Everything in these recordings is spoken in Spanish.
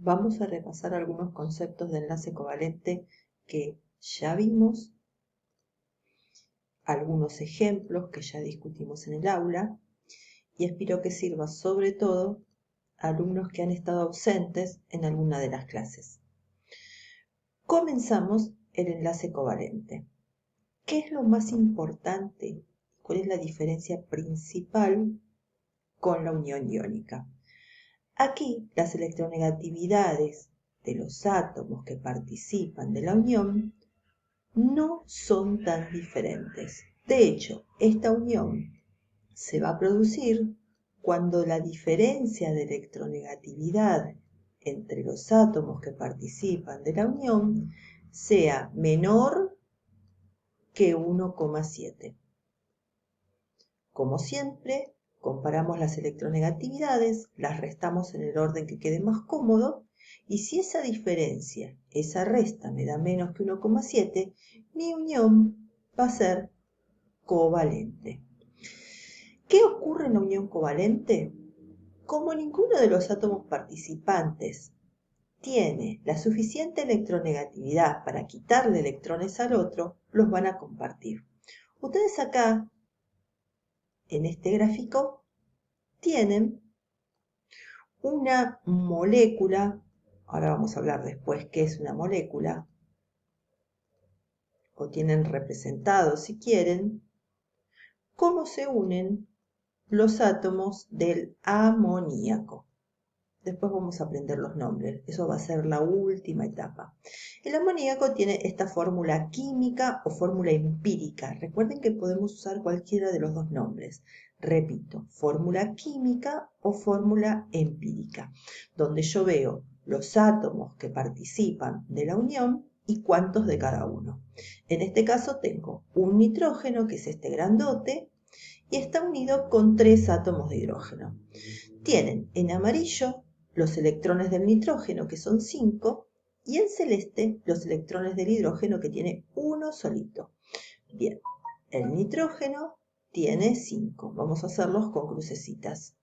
Vamos a repasar algunos conceptos de enlace covalente que ya vimos, algunos ejemplos que ya discutimos en el aula y espero que sirva sobre todo a alumnos que han estado ausentes en alguna de las clases. Comenzamos el enlace covalente. ¿Qué es lo más importante? ¿Cuál es la diferencia principal con la unión iónica? Aquí las electronegatividades de los átomos que participan de la unión no son tan diferentes. De hecho, esta unión se va a producir cuando la diferencia de electronegatividad entre los átomos que participan de la unión sea menor que 1,7. Como siempre, comparamos las electronegatividades, las restamos en el orden que quede más cómodo, y si esa diferencia, esa resta me da menos que 1,7, mi unión va a ser covalente. ¿Qué ocurre en la unión covalente? Como ninguno de los átomos participantes tiene la suficiente electronegatividad para quitarle electrones al otro, los van a compartir. Ustedes acá, en este gráfico, tienen una molécula, ahora vamos a hablar después qué es una molécula, o tienen representado si quieren, cómo se unen los átomos del amoníaco. Después vamos a aprender los nombres, eso va a ser la última etapa. El amoníaco tiene esta fórmula química o fórmula empírica. Recuerden que podemos usar cualquiera de los dos nombres. Repito, fórmula química o fórmula empírica, donde yo veo los átomos que participan de la unión y cuántos de cada uno. En este caso tengo un nitrógeno, que es este grandote, y está unido con 3 átomos de hidrógeno. Tienen en amarillo los electrones del nitrógeno, que son 5, y en celeste los electrones del hidrógeno, que tiene uno solito. Bien, el nitrógeno tiene 5. Vamos a hacerlos con crucecitas.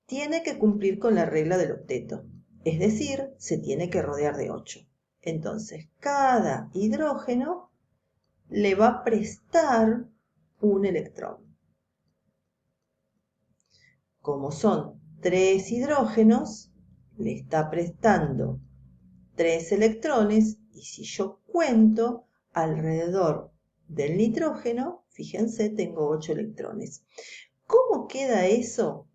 Tiene que cumplir con la regla del octeto, es decir, se tiene que rodear de 8. Entonces, cada hidrógeno le va a prestar un electrón. Como son 3 hidrógenos, le está prestando 3 electrones, y si yo cuento alrededor del nitrógeno, fíjense, tengo 8 electrones. ¿Cómo queda eso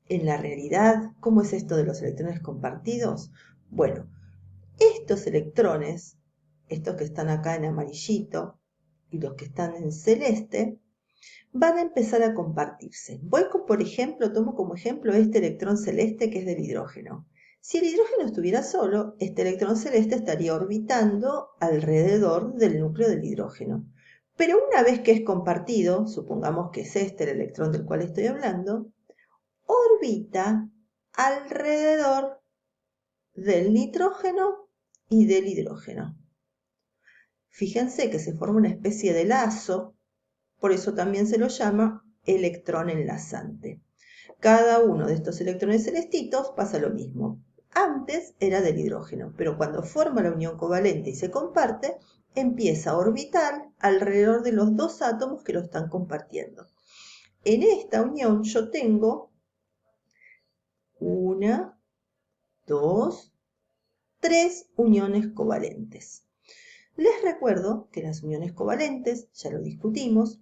en la realidad? ¿Cómo es esto de los electrones compartidos? Bueno, estos electrones, estos que están acá en amarillito y los que están en celeste, van a empezar a compartirse. Por ejemplo, tomo como ejemplo este electrón celeste que es del hidrógeno. Si el hidrógeno estuviera solo, este electrón celeste estaría orbitando alrededor del núcleo del hidrógeno. Pero una vez que es compartido, supongamos que es este el electrón del cual estoy hablando, orbita alrededor del nitrógeno y del hidrógeno. Fíjense que se forma una especie de lazo. Por eso también se lo llama electrón enlazante. Cada uno de estos electrones celestitos pasa lo mismo. Antes era del hidrógeno, pero cuando forma la unión covalente y se comparte, empieza a orbitar alrededor de los 2 átomos que lo están compartiendo. En esta unión yo tengo 1, 2, 3 uniones covalentes. Les recuerdo que las uniones covalentes, ya lo discutimos,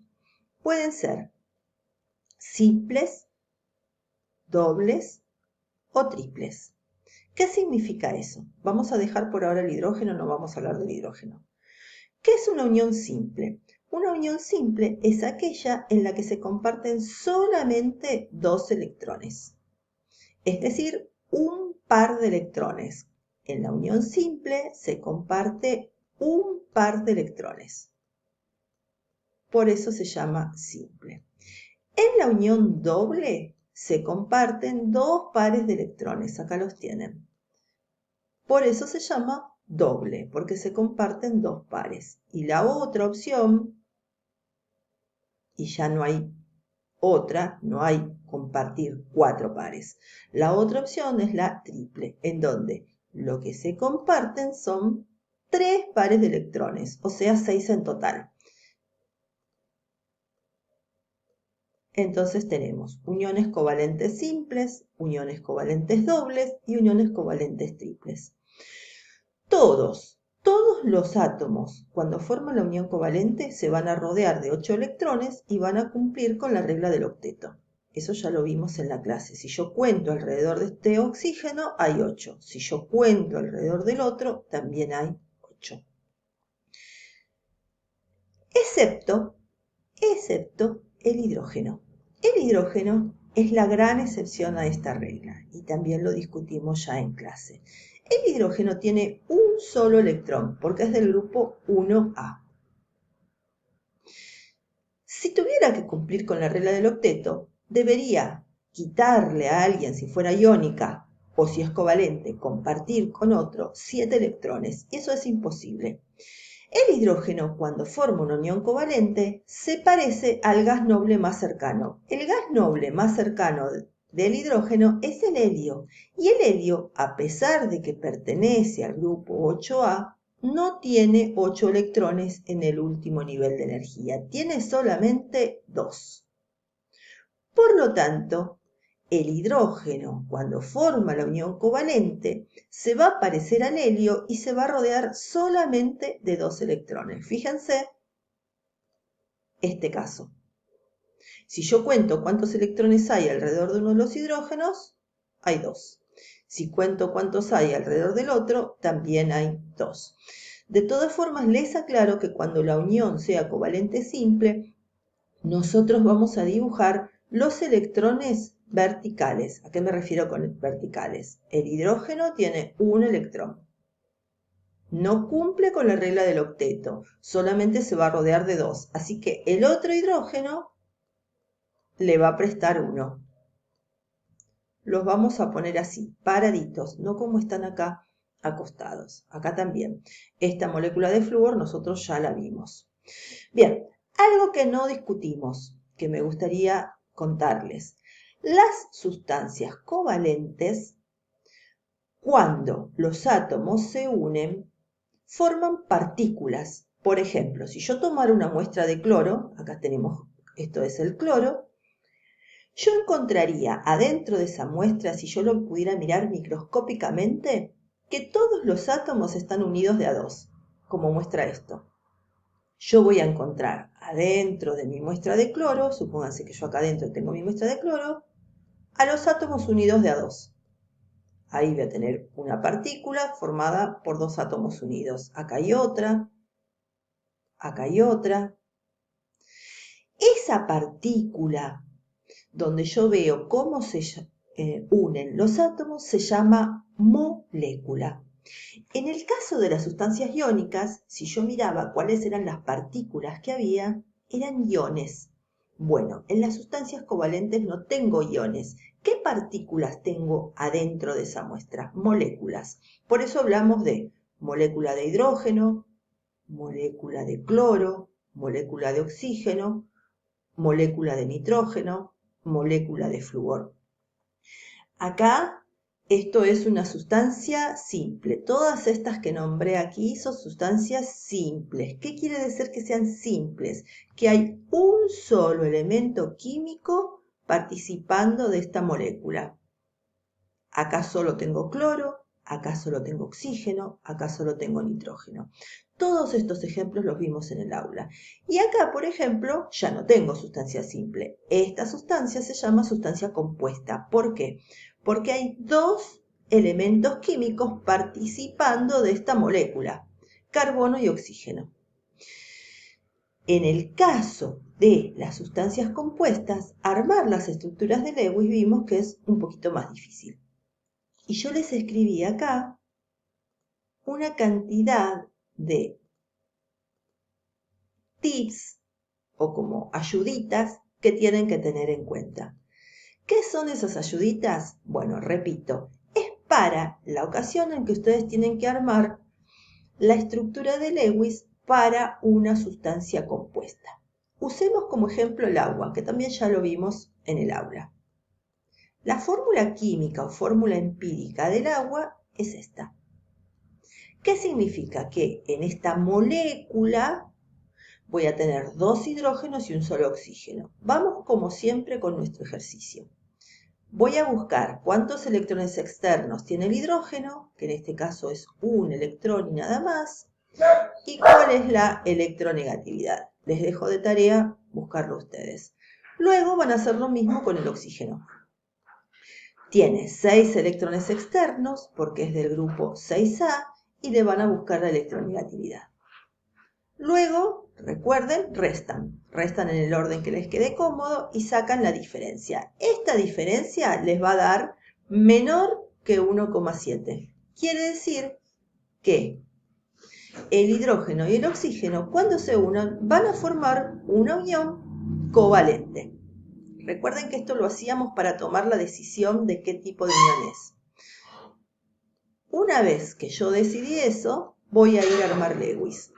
pueden ser simples, dobles o triples. ¿Qué significa eso? Vamos a dejar por ahora el hidrógeno, no vamos a hablar del hidrógeno. ¿Qué es una unión simple? Una unión simple es aquella en la que se comparten solamente 2 electrones, es decir, un par de electrones. En la unión simple se comparte un par de electrones. Por eso se llama simple. En la unión doble se comparten 2 pares de electrones, acá los tienen. Por eso se llama doble, porque se comparten 2 pares. Y la otra opción, y ya no hay otra, no hay compartir 4 pares. La otra opción es la triple, en donde lo que se comparten son 3 pares de electrones, o sea 6 en total. Entonces tenemos uniones covalentes simples, uniones covalentes dobles y uniones covalentes triples. Todos los átomos, cuando forman la unión covalente, se van a rodear de 8 electrones y van a cumplir con la regla del octeto. Eso ya lo vimos en la clase. Si yo cuento alrededor de este oxígeno, hay 8. Si yo cuento alrededor del otro, también hay 8. Excepto el hidrógeno. El hidrógeno es la gran excepción a esta regla y también lo discutimos ya en clase. El hidrógeno tiene un solo electrón porque es del grupo 1A. Si tuviera que cumplir con la regla del octeto, debería quitarle a alguien, si fuera iónica o si es covalente, compartir con otro 7 electrones, y eso es imposible. El hidrógeno, cuando forma una unión covalente, se parece al gas noble más cercano. El gas noble más cercano del hidrógeno es el helio, y el helio, a pesar de que pertenece al grupo 8A, no tiene 8 electrones en el último nivel de energía, tiene solamente 2. Por lo tanto, el hidrógeno, cuando forma la unión covalente, se va a parecer al helio y se va a rodear solamente de 2 electrones. Fíjense este caso. Si yo cuento cuántos electrones hay alrededor de uno de los hidrógenos, hay 2. Si cuento cuántos hay alrededor del otro, también hay 2. De todas formas, les aclaro que cuando la unión sea covalente simple, nosotros vamos a dibujar los electrones verticales. ¿A qué me refiero con verticales? El hidrógeno tiene un electrón. No cumple con la regla del octeto, solamente se va a rodear de 2. Así que el otro hidrógeno le va a prestar 1. Los vamos a poner así, paraditos, no como están acá acostados. Acá también. Esta molécula de flúor nosotros ya la vimos. Bien, algo que no discutimos, que me gustaría contarles. Las sustancias covalentes, cuando los átomos se unen, forman partículas. Por ejemplo, si yo tomara una muestra de cloro, acá tenemos, esto es el cloro, yo encontraría adentro de esa muestra, si yo lo pudiera mirar microscópicamente, que todos los átomos están unidos de a 2, como muestra esto. Yo voy a encontrar adentro de mi muestra de cloro, supónganse que yo acá adentro tengo mi muestra de cloro, a los átomos unidos de a 2. Ahí voy a tener una partícula formada por 2 átomos unidos. Acá hay otra, acá hay otra. Esa partícula donde yo veo cómo se unen los átomos se llama molécula. En el caso de las sustancias iónicas, si yo miraba cuáles eran las partículas que había, eran iones. Bueno, en las sustancias covalentes no tengo iones. ¿Qué partículas tengo adentro de esa muestra? Moléculas. Por eso hablamos de molécula de hidrógeno, molécula de cloro, molécula de oxígeno, molécula de nitrógeno, molécula de flúor. Acá esto es una sustancia simple. Todas estas que nombré aquí son sustancias simples. ¿Qué quiere decir que sean simples? Que hay un solo elemento químico participando de esta molécula. Acá solo tengo cloro, acá solo tengo oxígeno, acá solo tengo nitrógeno. Todos estos ejemplos los vimos en el aula. Y acá, por ejemplo, ya no tengo sustancia simple. Esta sustancia se llama sustancia compuesta. ¿Por qué? Porque hay 2 elementos químicos participando de esta molécula, carbono y oxígeno. En el caso de las sustancias compuestas, armar las estructuras de Lewis vimos que es un poquito más difícil. Y yo les escribí acá una cantidad de tips o como ayuditas que tienen que tener en cuenta. ¿Qué son esas ayuditas? Bueno, repito, es para la ocasión en que ustedes tienen que armar la estructura de Lewis para una sustancia compuesta. Usemos como ejemplo el agua, que también ya lo vimos en el aula. La fórmula química o fórmula empírica del agua es esta. ¿Qué significa? Que en esta molécula voy a tener 2 hidrógenos y un solo oxígeno. Vamos como siempre con nuestro ejercicio. Voy a buscar cuántos electrones externos tiene el hidrógeno, que en este caso es un electrón y nada más, y cuál es la electronegatividad. Les dejo de tarea buscarlo ustedes. Luego van a hacer lo mismo con el oxígeno. Tiene 6 electrones externos porque es del grupo 6A y le van a buscar la electronegatividad. Luego, recuerden, restan en el orden que les quede cómodo y sacan la diferencia. Esta diferencia les va a dar menor que 1,7. Quiere decir que el hidrógeno y el oxígeno, cuando se unan, van a formar una unión covalente. Recuerden que esto lo hacíamos para tomar la decisión de qué tipo de unión es. Una vez que yo decidí eso, voy a ir a armar Lewis.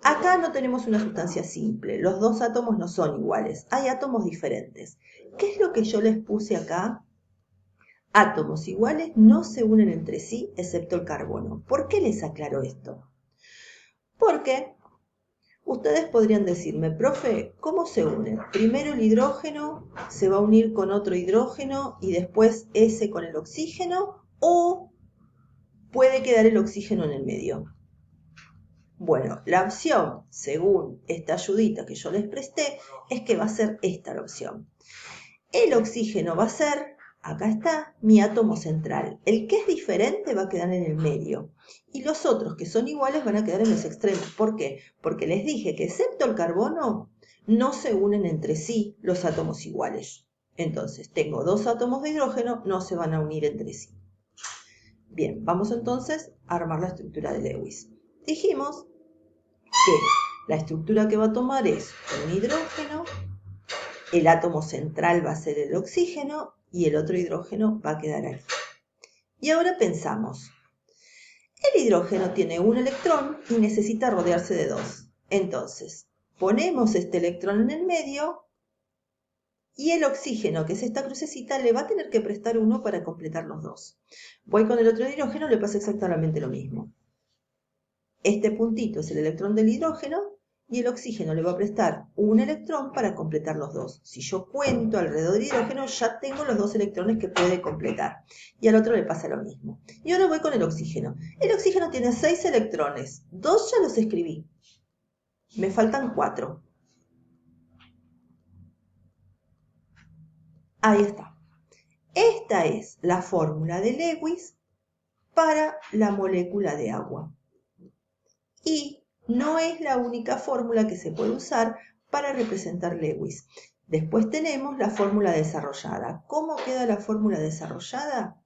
Acá no tenemos una sustancia simple, los dos átomos no son iguales, hay átomos diferentes. ¿Qué es lo que yo les puse acá? Átomos iguales no se unen entre sí, excepto el carbono. ¿Por qué les aclaro esto? Porque ustedes podrían decirme, profe, ¿cómo se unen? Primero el hidrógeno se va a unir con otro hidrógeno y después ese con el oxígeno, o puede quedar el oxígeno en el medio. Bueno, la opción, según esta ayudita que yo les presté, es que va a ser esta la opción. El oxígeno va a ser, acá está, mi átomo central. El que es diferente va a quedar en el medio. Y los otros que son iguales van a quedar en los extremos. ¿Por qué? Porque les dije que excepto el carbono, no se unen entre sí los átomos iguales. Entonces, tengo 2 átomos de hidrógeno, no se van a unir entre sí. Bien, vamos entonces a armar la estructura de Lewis. Dijimos que la estructura que va a tomar es un hidrógeno, el átomo central va a ser el oxígeno y el otro hidrógeno va a quedar aquí. Y ahora pensamos, el hidrógeno tiene un electrón y necesita rodearse de 2. Entonces, ponemos este electrón en el medio y el oxígeno, que es esta crucecita, le va a tener que prestar 1 para completar los 2. Voy con el otro hidrógeno, le pasa exactamente lo mismo. Este puntito es el electrón del hidrógeno y el oxígeno le va a prestar un electrón para completar los 2. Si yo cuento alrededor del hidrógeno, ya tengo los 2 electrones que puede completar. Y al otro le pasa lo mismo. Y ahora voy con el oxígeno. El oxígeno tiene 6 electrones. 2 ya los escribí. Me faltan 4. Ahí está. Esta es la fórmula de Lewis para la molécula de agua. Y no es la única fórmula que se puede usar para representar Lewis. Después tenemos la fórmula desarrollada. ¿Cómo queda la fórmula desarrollada?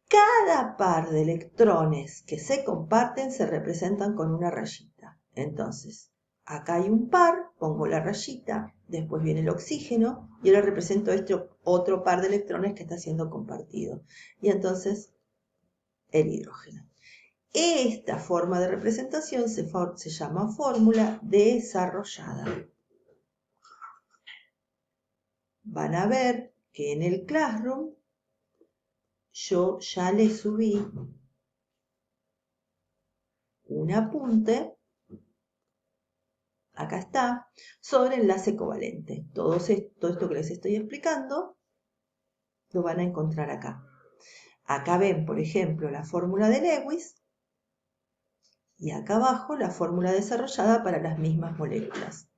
Cada par de electrones que se comparten se representan con una rayita. Entonces, acá hay un par, pongo la rayita, después viene el oxígeno y ahora represento este otro par de electrones que está siendo compartido. Y entonces, el hidrógeno. Esta forma de representación se llama fórmula desarrollada. Van a ver que en el Classroom yo ya le subí un apunte, acá está, sobre enlace covalente. Todo esto que les estoy explicando lo van a encontrar acá. Acá ven, por ejemplo, la fórmula de Lewis y acá abajo la fórmula desarrollada para las mismas moléculas.